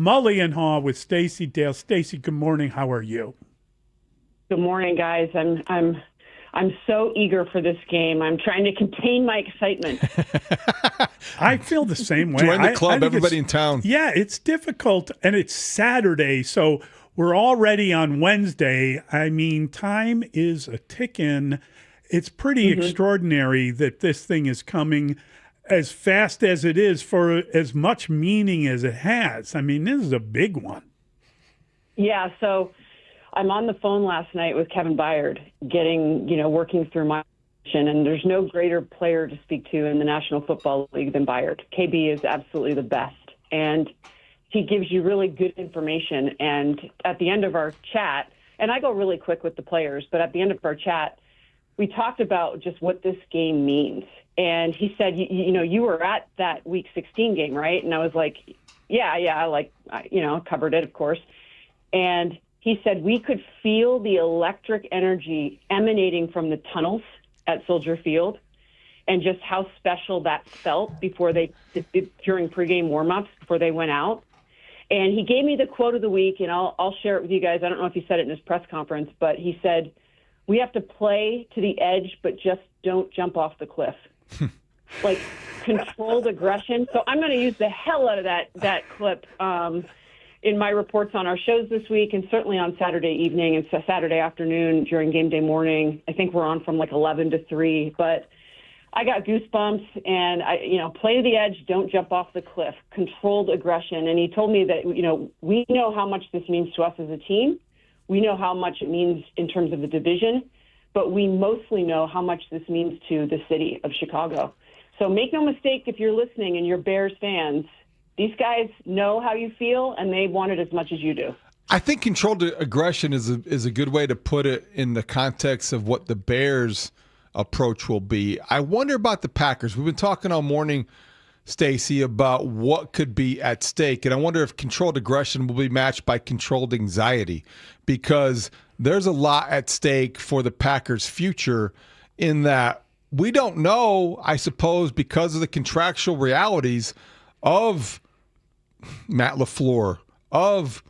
Mully and Haugh with Stacey Dales. Stacey, good morning. How are you? Good morning, guys. I'm so eager for this game. I'm trying to contain my excitement. I feel the same way. Join the club, everybody in town. Yeah, it's difficult, and it's Saturday, so we're already on Wednesday. I mean, time is a ticking. It's pretty extraordinary that this thing is coming as fast as it is for as much meaning as it has. I mean, this is a big one. Yeah, so I'm on the phone last night with Kevin Byard, working through my position, and there's no greater player to speak to in the National Football League than Byard. KB is absolutely the best, and he gives you really good information. And at the end of our chat, and I go really quick with the players, but at the end of our chat, we talked about just what this game means. And he said, you were at that Week 16 game, right? And I was like, yeah, covered it, of course. And he said we could feel the electric energy emanating from the tunnels at Soldier Field and just how special that felt during pregame warmups before they went out. And he gave me the quote of the week, and I'll share it with you guys. I don't know if he said it in his press conference, but he said, "We have to play to the edge, but just don't jump off the cliff." Like controlled aggression. So I'm going to use the hell out of that clip in my reports on our shows this week, and certainly on Saturday evening and Saturday afternoon during game day morning. I think we're on from like 11 to 3, but I got goosebumps. And play to the edge, don't jump off the cliff. Controlled aggression. And he told me that we know how much this means to us as a team. We know how much it means in terms of the division, but we mostly know how much this means to the city of Chicago. So make no mistake, if you're listening and you're Bears fans, these guys know how you feel, and they want it as much as you do. I think controlled aggression is a good way to put it in the context of what the Bears' approach will be. I wonder about the Packers. We've been talking all morning, Stacey, about what could be at stake, and I wonder if controlled aggression will be matched by controlled anxiety, because there's a lot at stake for the Packers' future in that we don't know, I suppose, because of the contractual realities of Matt LaFleur, of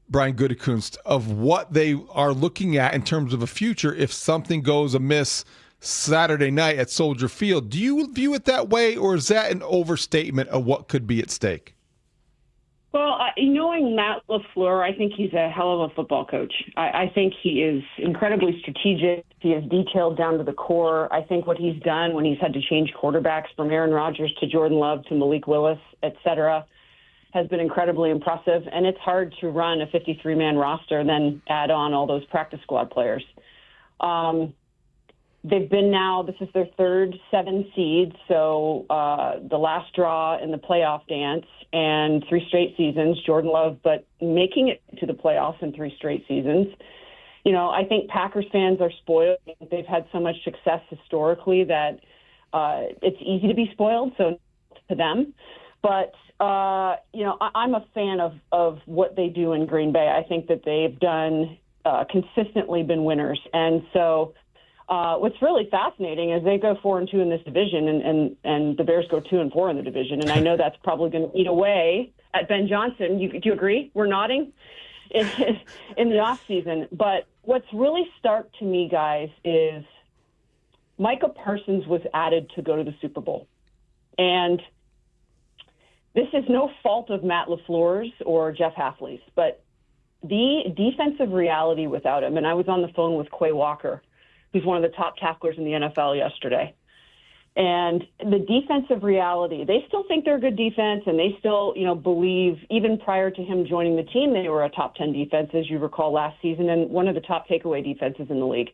Brian Gutekunst, of what they are looking at in terms of a future if something goes amiss Saturday night at Soldier Field. Do you view it that way, or is that an overstatement of what could be at stake? Well, knowing Matt LaFleur, I think he's a hell of a football coach. I think he is incredibly strategic. He is detailed down to the core. I think what he's done when he's had to change quarterbacks from Aaron Rodgers to Jordan Love to Malik Willis, et cetera, has been incredibly impressive. And it's hard to run a 53-man roster and then add on all those practice squad players. They've been this is their third 7 seed, so the last draw in the playoff dance, and 3 straight seasons, Jordan Love, but making it to the playoffs in 3 straight seasons. I think Packers fans are spoiled. They've had so much success historically that it's easy to be spoiled, so to them. But, I'm a fan of what they do in Green Bay. I think that they've done consistently been winners. And so what's really fascinating is they go 4-2 in this division, and the Bears go 2-4 in the division. And I know that's probably going to eat away at Ben Johnson. Do you agree? We're nodding in the off season. But what's really stark to me, guys, is Micah Parsons was added to go to the Super Bowl. And this is no fault of Matt LaFleur's or Jeff Hafley's, but the defensive reality without him, and I was on the phone with Quay Walker, who's one of the top tacklers in the NFL yesterday. And the defensive reality, they still think they're a good defense, and they still, believe, even prior to him joining the team, they were a top 10 defense, as you recall, last season, and one of the top takeaway defenses in the league.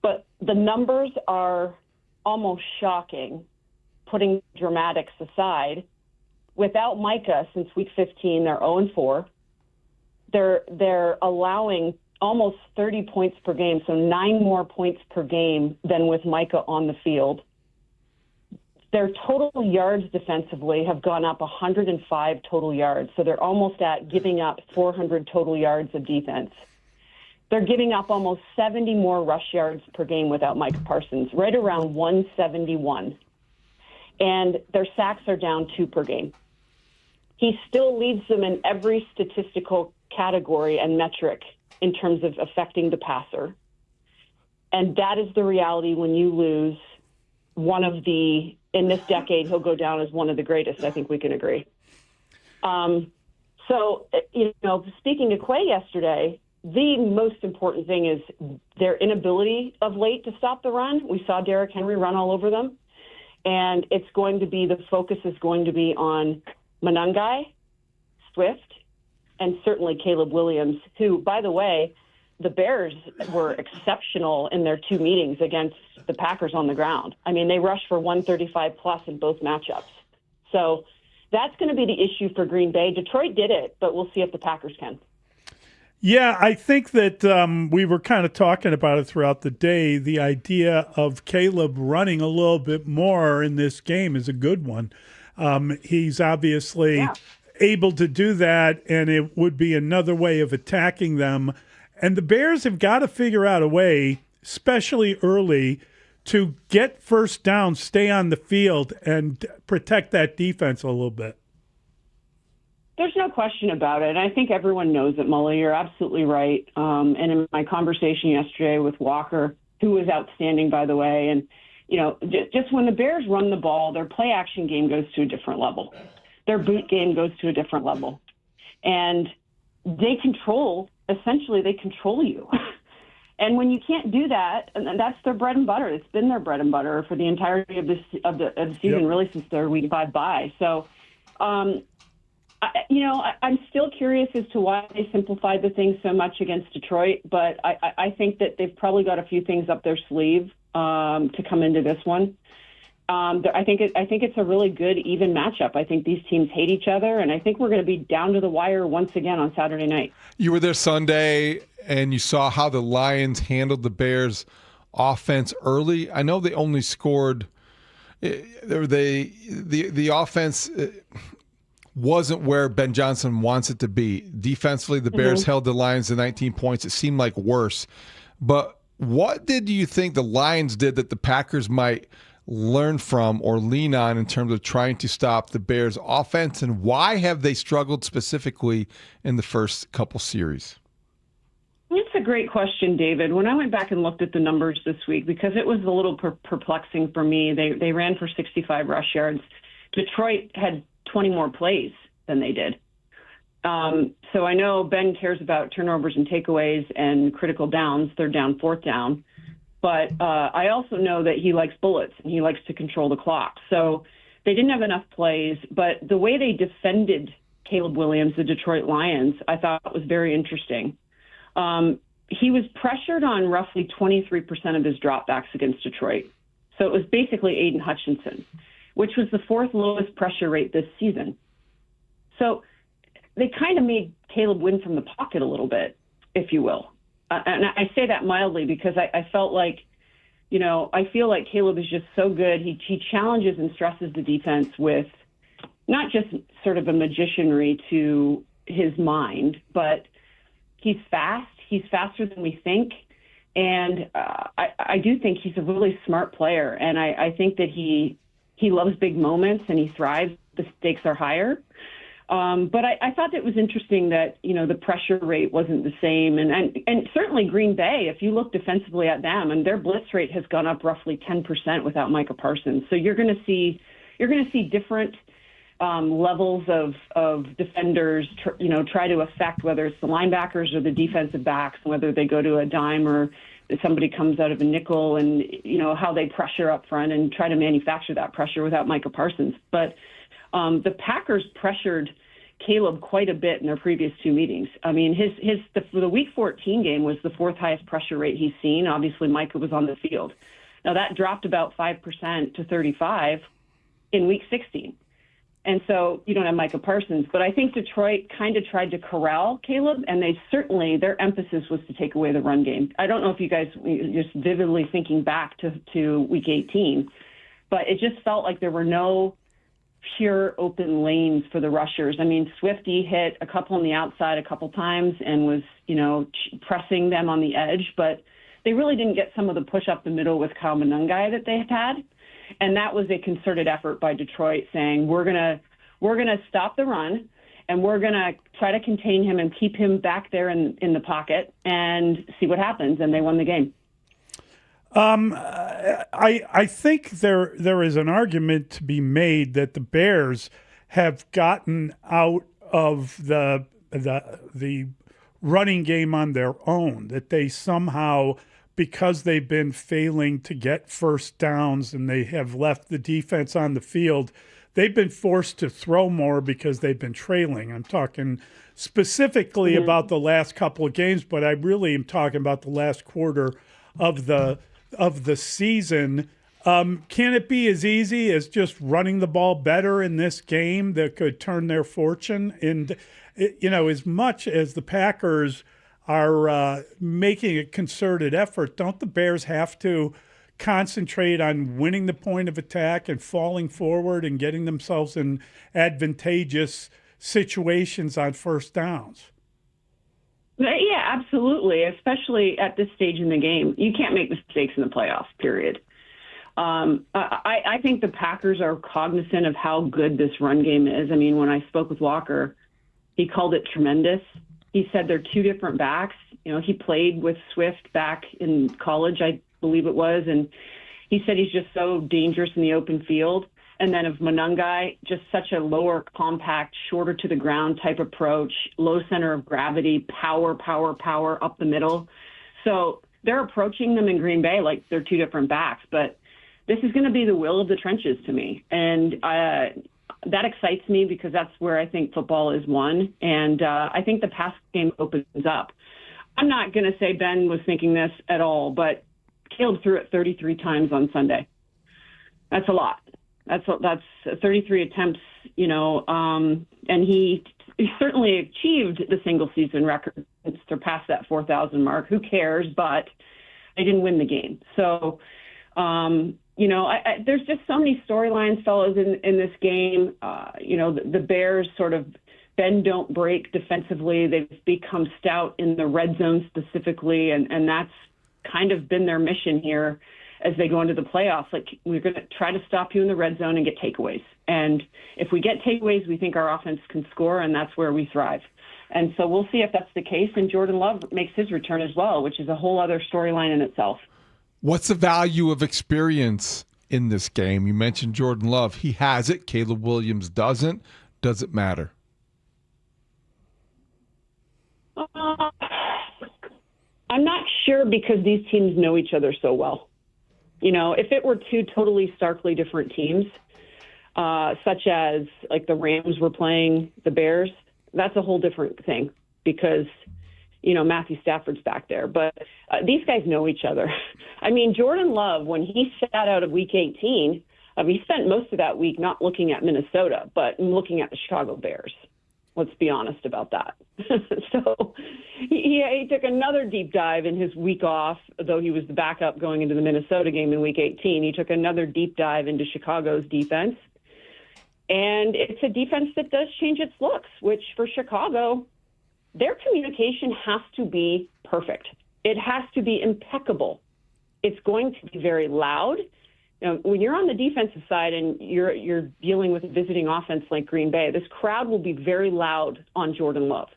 But the numbers are almost shocking, putting dramatics aside. Without Micah, since week 15, they're 0-4. They're allowing almost 30 points per game, so 9 more points per game than with Micah on the field. Their total yards defensively have gone up 105 total yards, so they're almost at giving up 400 total yards of defense. They're giving up almost 70 more rush yards per game without Micah Parsons, right around 171. And their sacks are down 2 per game. he still leads them in every statistical category and metric in terms of affecting the passer. And that is the reality when you lose in this decade, he'll go down as one of the greatest. I think we can agree. So, speaking to Quay yesterday, the most important thing is their inability of late to stop the run. We saw Derrick Henry run all over them. And the focus is going to be on Monangai, Swift, and certainly Caleb Williams, who, by the way, the Bears were exceptional in their 2 meetings against the Packers on the ground. I mean, they rushed for 135 plus in both matchups. So that's going to be the issue for Green Bay. Detroit did it, but we'll see if the Packers can. Yeah, I think that we were kind of talking about it throughout the day. The idea of Caleb running a little bit more in this game is a good one. He's obviously able to do that, and it would be another way of attacking them. And the Bears have got to figure out a way, especially early, to get first down, stay on the field, and protect that defense a little bit. There's no question about it. And I think everyone knows it, Mully. You're absolutely right. And in my conversation yesterday with Walker, who was outstanding, by the way, and, just when the Bears run the ball, their play action game goes to a different level. Their boot game goes to a different level. And they control you. And when you can't do that, and that's their bread and butter. It's been their bread and butter for the entirety of the season, really since their week 5 bye. So, I'm still curious as to why they simplified the thing so much against Detroit, but I think that they've probably got a few things up their sleeve to come into this one. I think it's a really good, even matchup. I think these teams hate each other, and I think we're going to be down to the wire once again on Saturday night. You were there Sunday, and you saw how the Lions handled the Bears' offense early. I know they only scored. The offense wasn't where Ben Johnson wants it to be. Defensively, the Bears held the Lions to 19 points. It seemed like worse. But what did you think the Lions did that the Packers might learn from or lean on in terms of trying to stop the Bears' offense, and why have they struggled specifically in the first couple series? It's a great question, David. When I went back and looked at the numbers this week, because it was a little perplexing for me, they ran for 65 rush yards. Detroit had 20 more plays than they did. So I know Ben cares about turnovers and takeaways and critical downs, third down, fourth down. But I also know that he likes bullets and he likes to control the clock. So they didn't have enough plays. But the way they defended Caleb Williams, the Detroit Lions, I thought was very interesting. He was pressured on roughly 23% of his dropbacks against Detroit. So it was basically Aiden Hutchinson, which was the 4th lowest pressure rate this season. So they kind of made Caleb win from the pocket a little bit, if you will. And I say that mildly because I felt like, I feel like Caleb is just so good. He challenges and stresses the defense with not just sort of a magicianry to his mind, but he's fast. He's faster than we think. And I do think he's a really smart player. And I think that he loves big moments and he thrives. The stakes are higher. But I thought it was interesting that, the pressure rate wasn't the same. And certainly Green Bay, if you look defensively at them, and their blitz rate has gone up roughly 10% without Micah Parsons. So you're going to see different levels of defenders, try to affect whether it's the linebackers or the defensive backs, whether they go to a dime or somebody comes out of a nickel, and, how they pressure up front and try to manufacture that pressure without Micah Parsons. But the Packers pressured Caleb quite a bit in their previous 2 meetings. I mean, the Week 14 game was the 4th highest pressure rate he's seen. Obviously, Micah was on the field. Now, that dropped about 5% to 35 in Week 16. And so you don't have Micah Parsons. But I think Detroit kind of tried to corral Caleb, and their emphasis was to take away the run game. I don't know if you guys, just vividly thinking back to Week 18, but it just felt like there were no pure open lanes for the rushers. I mean, Swifty hit a couple on the outside a couple times and was, pressing them on the edge, but they really didn't get some of the push up the middle with Kyle Monangai that they had. And that was a concerted effort by Detroit saying, we're going we're going to stop the run, and we're going to try to contain him and keep him back there in the pocket and see what happens. And they won the game. I think there is an argument to be made that the Bears have gotten out of the running game on their own, that they somehow, because they've been failing to get first downs and they have left the defense on the field, they've been forced to throw more because they've been trailing. I'm talking specifically about the last couple of games, but I really am talking about the last quarter of the season. Can it be as easy as just running the ball better in this game that could turn their fortune? And, as much as the Packers are making a concerted effort, don't the Bears have to concentrate on winning the point of attack and falling forward and getting themselves in advantageous situations on first downs? Yeah, absolutely, especially at this stage in the game. You can't make mistakes in the playoffs, period. I think the Packers are cognizant of how good this run game is. I mean, when I spoke with Walker, he called it tremendous. He said they're two different backs. He played with Swift back in college, I believe it was, and he said he's just so dangerous in the open field. And then of Monangai, just such a lower, compact, shorter to the ground type approach, low center of gravity, power up the middle. So they're approaching them in Green Bay like they're two different backs. But this is going to be the will of the trenches to me. And that excites me because that's where I think football is won. And I think the pass game opens up. I'm not going to say Ben was thinking this at all, but Caleb threw it 33 times on Sunday. That's a lot. That's 33 attempts, and he certainly achieved the single season record, surpassed that 4,000 mark. Who cares? But they didn't win the game. So, there's just so many storylines, fellas, in this game. The Bears sort of bend, don't break defensively. They've become stout in the red zone specifically, and that's kind of been their mission here as they go into the playoffs. Like, we're going to try to stop you in the red zone and get takeaways. And if we get takeaways, we think our offense can score, and that's where we thrive. And so we'll see if that's the case. And Jordan Love makes his return as well, which is a whole other storyline in itself. What's the value of experience in this game? You mentioned Jordan Love. He has it. Caleb Williams doesn't. Does it matter? I'm not sure because these teams know each other so well. If it were two totally starkly different teams, such as like the Rams were playing the Bears, that's a whole different thing because, Matthew Stafford's back there. But these guys know each other. I mean, Jordan Love, when he sat out of Week 18, he spent most of that week not looking at Minnesota, but looking at the Chicago Bears. Let's be honest about that. So he took another deep dive in his week off, though he was the backup going into the Minnesota game in Week 18. He took another deep dive into Chicago's defense. And it's a defense that does change its looks, which for Chicago, their communication has to be perfect. It has to be impeccable. It's going to be very loud. When you're on the defensive side and you're dealing with a visiting offense like Green Bay, this crowd will be very loud on Jordan Love.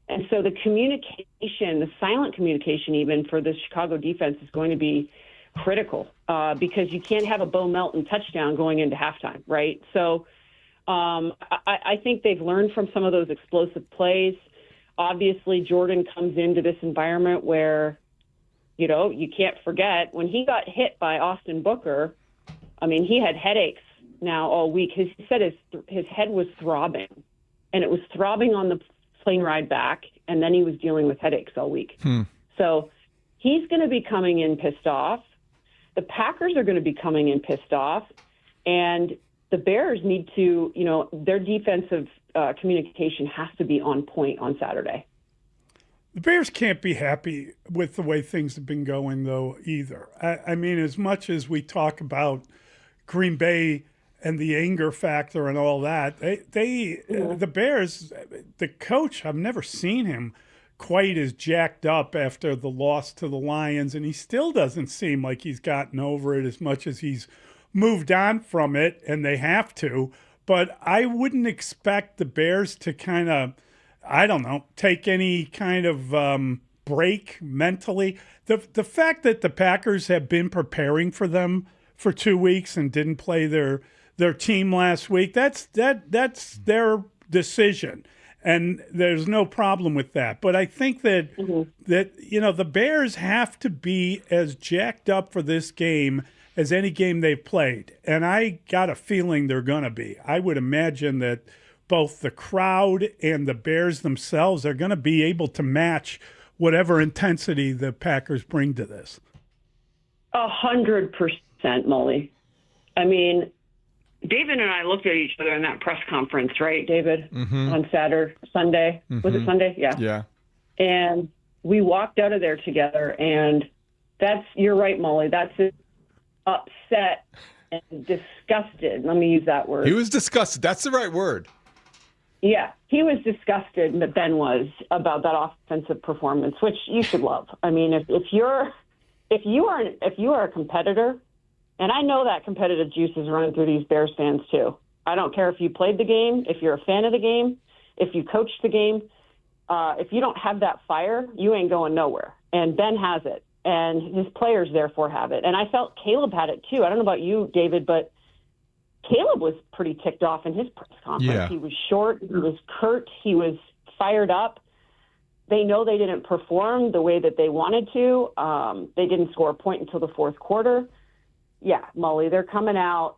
And so the communication, the silent communication even for the Chicago defense is going to be critical because you can't have a Bo Melton touchdown going into halftime, right? So I think they've learned from some of those explosive plays. Obviously, Jordan comes into this environment where you can't forget when he got hit by Austin Booker. I mean, he had headaches now all week. He said his head was throbbing, and it was throbbing on the plane ride back, and then he was dealing with headaches all week. So he's going to be coming in pissed off. The Packers are going to be coming in pissed off, and the Bears need to, their defensive communication has to be on point on Saturday. The Bears can't be happy with the way things have been going, though, either. I mean, as much as we talk about Green Bay and the anger factor and all that, the Bears, the coach, I've never seen him quite as jacked up after the loss to the Lions, and he still doesn't seem like he's gotten over it as much as he's moved on from it, and they have to. but I wouldn't expect the Bears to kind of, I don't know, take any kind of break mentally. The fact that the Packers have been preparing for them for 2 weeks and didn't play their team last week, that's their decision. And there's no problem with that. But I think that the Bears have to be as jacked up for this game as any game they've played. And I got a feeling they're going to be. I would imagine that both the crowd and the Bears themselves are going to be able to match whatever intensity the Packers bring to this. 100%, Mully. I mean, David and I looked at each other in that press conference, right, David, on Sunday. Was it Sunday? Yeah. Yeah. And we walked out of there together, and you're right, Mully. That's upset and disgusted. Let me use that word. He was disgusted. That's the right word. Yeah, he was disgusted, that Ben was, about that offensive performance, which you should love. I mean, if you are a competitor, and I know that competitive juice is running through these Bears fans too. I don't care if you played the game, if you're a fan of the game, if you coached the game. If you don't have that fire, you ain't going nowhere. And Ben has it, and his players therefore have it. And I felt Caleb had it too. I don't know about you, David, but Caleb was pretty ticked off in his press conference. Yeah. He was short, he was curt, he was fired up. They know they didn't perform the way that they wanted to. They didn't score a point until the fourth quarter. Yeah, Mully, they're coming out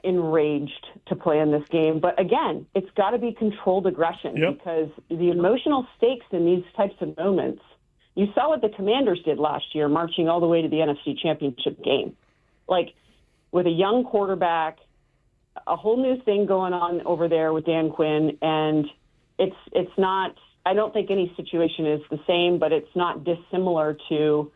enraged to play in this game. But again, it's got to be controlled aggression because the emotional stakes in these types of moments, you saw what the Commanders did last year, marching all the way to the NFC Championship game. Like, with a young quarterback, a whole new thing going on over there with Dan Quinn, and it's not, I don't think any situation is the same, but it's not dissimilar to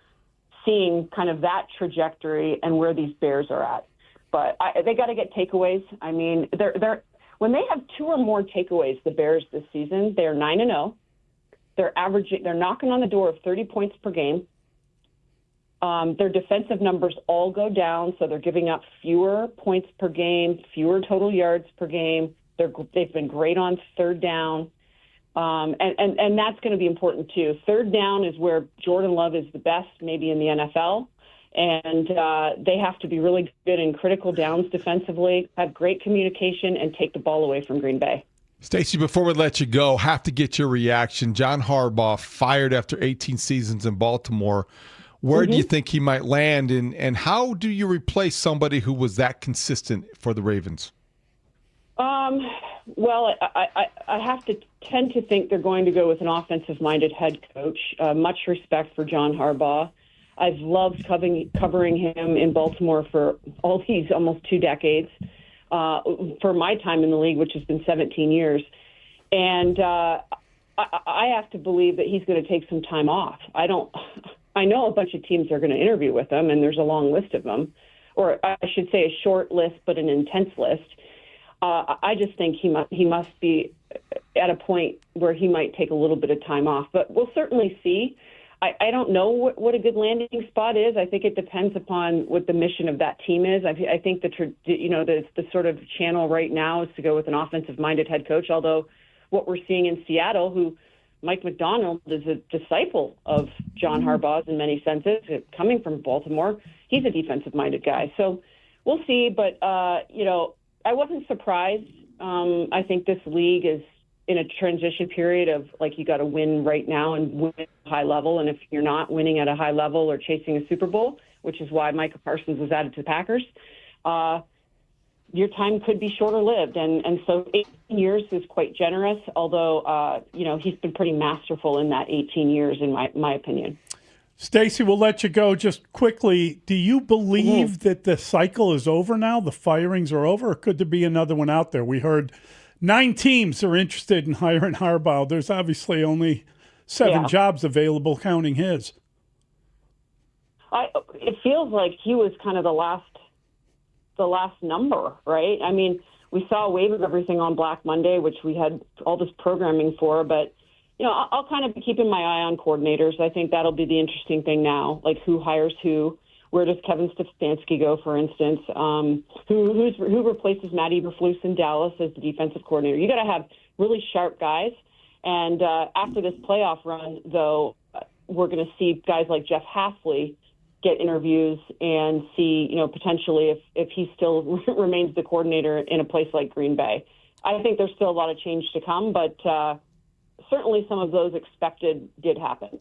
seeing kind of that trajectory and where these Bears are at. But they got to get takeaways. I mean, they're when they have two or more takeaways, the Bears this season, they're 9-0. They're knocking on the door of 30 points per game. Their defensive numbers all go down, so they're giving up fewer points per game, fewer total yards per game. They've been great on third down. And that's going to be important too. Third down is where Jordan Love is the best, maybe in the NFL. And they have to be really good in critical downs defensively, have great communication, and take the ball away from Green Bay. Stacey, before we let you go, have to get your reaction. John Harbaugh fired after 18 seasons in Baltimore. Where do you think he might land, and how do you replace somebody who was that consistent for the Ravens? Well, I have to tend to think they're going to go with an offensive-minded head coach. Much respect for John Harbaugh. I've loved covering him in Baltimore for all these almost 2 decades, for my time in the league, which has been 17 years. And I have to believe that he's going to take some time off. I know a bunch of teams are going to interview with him, and there's a long list of them, or I should say a short list but an intense list. I just think he must be at a point where he might take a little bit of time off, but we'll certainly see. I don't know what a good landing spot is. I think it depends upon what the mission of that team is. I think the sort of channel right now is to go with an offensive-minded head coach, although what we're seeing in Seattle, who Mike McDonald is a disciple of John Harbaugh's in many senses, coming from Baltimore. He's a defensive-minded guy. So we'll see, but, I wasn't surprised. I think this league is in a transition period of, like, you got to win right now and win at a high level. And if you're not winning at a high level or chasing a Super Bowl, which is why Micah Parsons was added to the Packers, your time could be shorter lived. And so 18 years is quite generous, although, he's been pretty masterful in that 18 years, in my opinion. Stacey, we'll let you go. Just quickly, do you believe that the cycle is over now? The firings are over, or could there be another one out there? We heard 9 teams are interested in hiring Harbaugh. There's obviously only 7 jobs available, counting his. It feels like he was kind of the last number, right? I mean, we saw a wave of everything on Black Monday, which we had all this programming for, but I'll kind of be keeping my eye on coordinators. I think that'll be the interesting thing now, like who hires who. Where does Kevin Stefanski go, for instance? Who replaces Matt Eberflus in Dallas as the defensive coordinator? You got to have really sharp guys. And after this playoff run, though, we're going to see guys like Jeff Hafley get interviews and see, potentially if he still remains the coordinator in a place like Green Bay. I think there's still a lot of change to come, but certainly some of those expected did happen.